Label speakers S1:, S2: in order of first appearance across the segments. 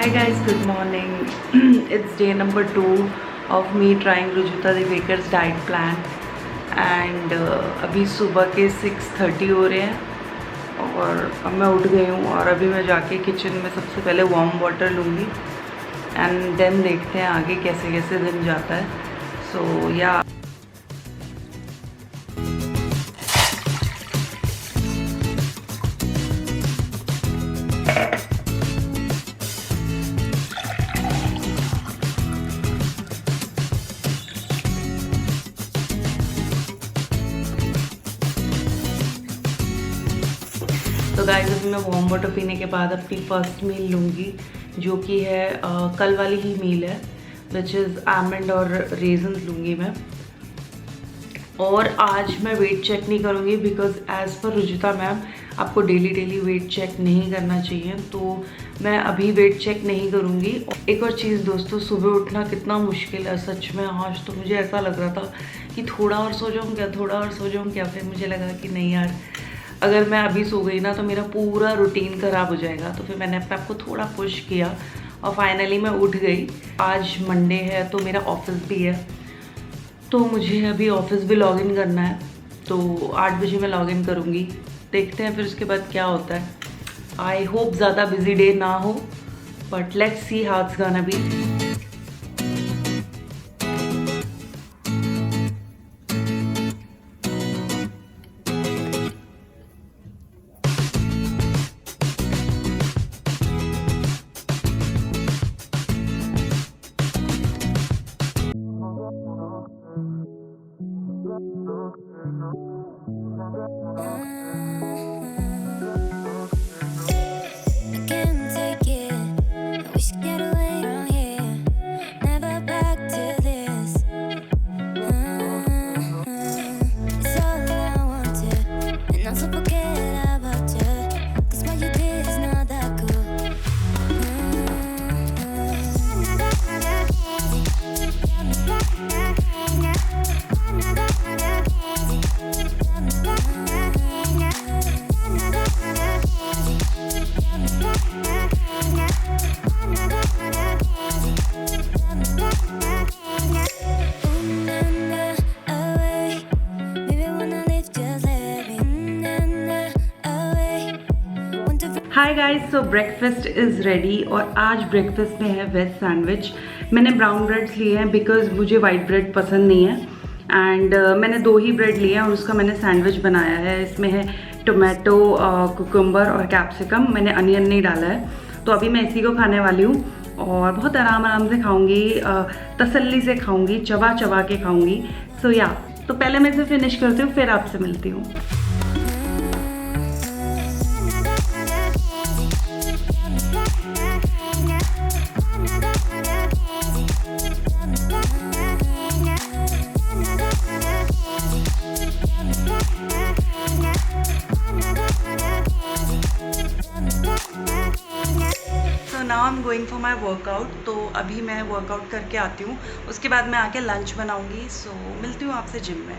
S1: Hi guys, good morning. It's day number 2 of me trying RUJUTA DIWEKAR'S Diet Plan and अभी सुबह के 6:30 हो रहे हैं और अब मैं उठ गई हूँ और अभी मैं जाके किचन में सबसे पहले वार्म वाटर लूँगी एंड देन देखते हैं आगे कैसे कैसे दिन जाता है. सो या तो गाइस अभी मैं वार्म वाटर पीने के बाद अपनी फर्स्ट मील लूँगी जो कि है कल वाली ही मील है विच इज़ आमंड और रेजन्स लूँगी मैं. और आज मैं वेट चेक नहीं करूँगी because as per Rujuta ma'am आपको डेली वेट चेक नहीं करना चाहिए, तो मैं अभी वेट चेक नहीं करूँगी. एक और चीज़ दोस्तों, सुबह उठना कितना मुश्किल है सच में. आज तो मुझे ऐसा लग रहा था कि थोड़ा और सो जाऊँ क्या, फिर मुझे लगा कि नहीं यार, अगर मैं अभी सो गई ना तो मेरा पूरा रूटीन ख़राब हो जाएगा. तो फिर मैंने अपने आप को थोड़ा पुश किया और फाइनली मैं उठ गई. आज मंडे है तो मेरा ऑफिस भी है, तो मुझे अभी ऑफिस भी लॉगिन करना है. तो 8 बजे मैं लॉगिन करूँगी, देखते हैं फिर उसके बाद क्या होता है. आई होप ज़्यादा बिजी डे ना हो, but let's see how it's gonna be. Hi guys, so breakfast is ready और आज ब्रेकफास्ट में है वेज सैंडविच. मैंने ब्राउन ब्रेड्स लिए हैं बिकॉज मुझे वाइट ब्रेड पसंद नहीं है एंड मैंने 2 ही ब्रेड लिए हैं और उसका मैंने सैंडविच बनाया है. इसमें है टोमेटो, कुकुम्बर और कैप्सिकम. मैंने अनियन नहीं डाला है. तो अभी मैं इसी को खाने वाली हूँ और बहुत आराम से खाऊँगी, तसल्ली से खाऊँगी, चबा के खाऊँगी. सो या, तो पहले मैं इसे फिनिश करती हूँ फिर आपसे मिलती हूँ. Now I am going for my workout. तो अभी मैं वर्कआउट करके आती हूँ, उसके बाद मैं आके लंच बनाऊँगी. सो मिलती हूँ आपसे जिम में.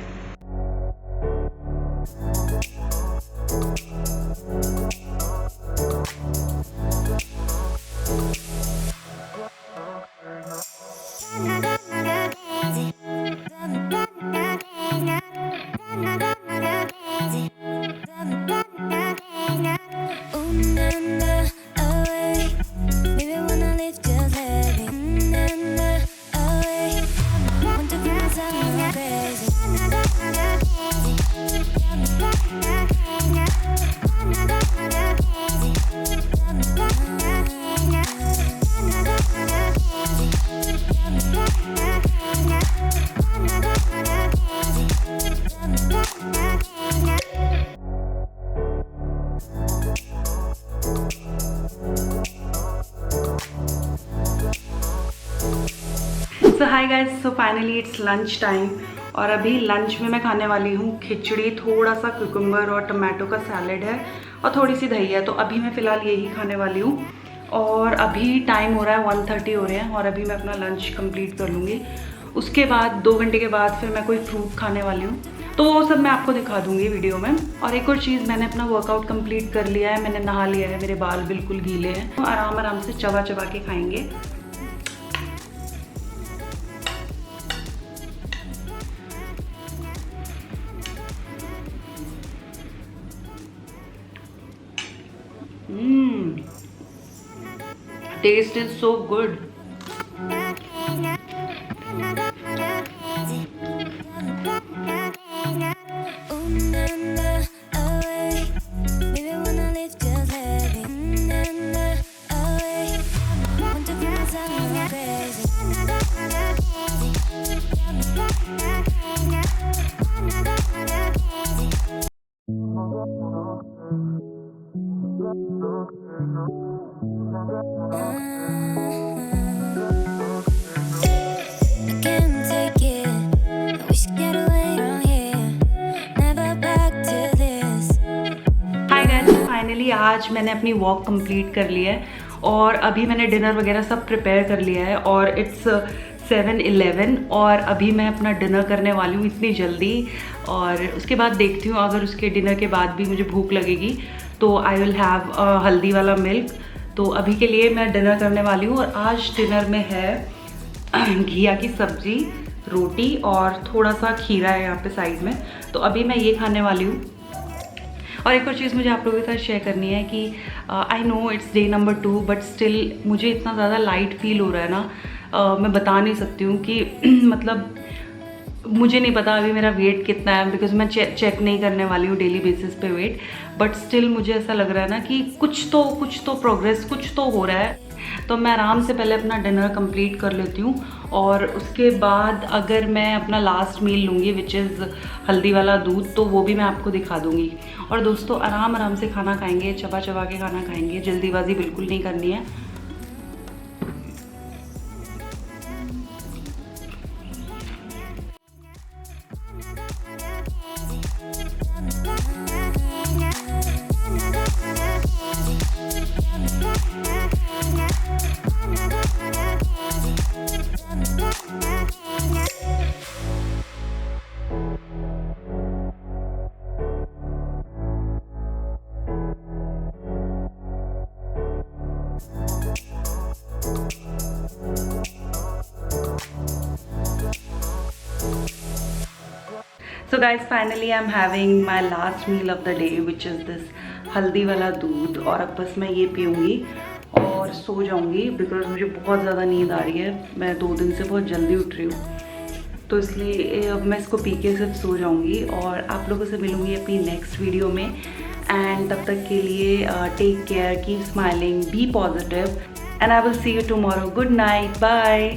S1: So hi guys, so finally it's lunch time और अभी लंच में मैं खाने वाली हूँ खिचड़ी, थोड़ा सा कुकुम्बर और टमाटो का सैलेड है और थोड़ी सी दही है. तो अभी मैं फ़िलहाल यही खाने वाली हूँ और अभी टाइम हो रहा है 1:30 हो रहे हैं और अभी मैं अपना लंच कंप्लीट कर लूँगी. उसके बाद 2 घंटे के बाद फिर मैं कोई फ्रूट खाने वाली हूँ. तो वो सब मैं आपको दिखा दूंगी वीडियो में। और एक और चीज़, मैंने अपना वर्कआउट कंप्लीट कर लिया है, मैंने नहा लिया है, मेरे बाल बिल्कुल गीले हैं। तो आराम आराम से चबा चबा के खाएंगे। Taste is so good. Finally आज मैंने अपनी वॉक कंप्लीट कर ली है और अभी मैंने डिनर वगैरह सब प्रिपेयर कर लिया है और इट्स 7:11 और अभी मैं अपना डिनर करने वाली हूँ इतनी जल्दी। और उसके बाद देखती हूँ, अगर उसके डिनर के बाद भी मुझे भूख लगेगी तो आई विल हैव हल्दी वाला मिल्क। तो अभी के लिए मैं डिनर करने वाली हूँ और आज डिनर में है घिया की सब्ज़ी, रोटी और थोड़ा सा खीरा है यहाँ पे साइड में। तो अभी मैं ये खाने वाली हूँ। और एक और चीज़ मुझे आप लोगों के साथ शेयर करनी है कि I know it's day number 2 but still मुझे इतना ज़्यादा लाइट फील हो रहा है ना, मैं बता नहीं सकती हूँ कि मतलब मुझे नहीं पता अभी मेरा वेट कितना है, बिकॉज मैं चेक नहीं करने वाली हूँ डेली बेसिस पे वेट। बट स्टिल मुझे ऐसा लग रहा है ना कि कुछ तो प्रोग्रेस, कुछ तो हो रहा है। तो मैं आराम से पहले अपना डिनर कंप्लीट कर लेती हूँ और उसके बाद अगर मैं अपना लास्ट मील लूँगी विच इज़ हल्दी वाला दूध, तो वो भी मैं आपको दिखा दूँगी। और दोस्तों आराम आराम से खाना खाएंगे, चबा चबा के खाना खाएंगे, जल्दीबाजी बिल्कुल नहीं करनी है। So guys, finally I'm having my last meal of the day which is this हल्दी वाला दूध। और अब बस मैं ये पीऊँगी और सो जाऊँगी बिकॉज मुझे बहुत ज़्यादा नींद आ रही है। मैं 2 दिन से बहुत जल्दी उठ रही हूँ, तो इसलिए अब मैं इसको पी के सिर्फ सो जाऊँगी और आप लोगों से मिलूँगी अपनी नेक्स्ट वीडियो में। एंड तब तक के लिए take care, keep smiling, be positive and I will see you tomorrow. Good night, bye.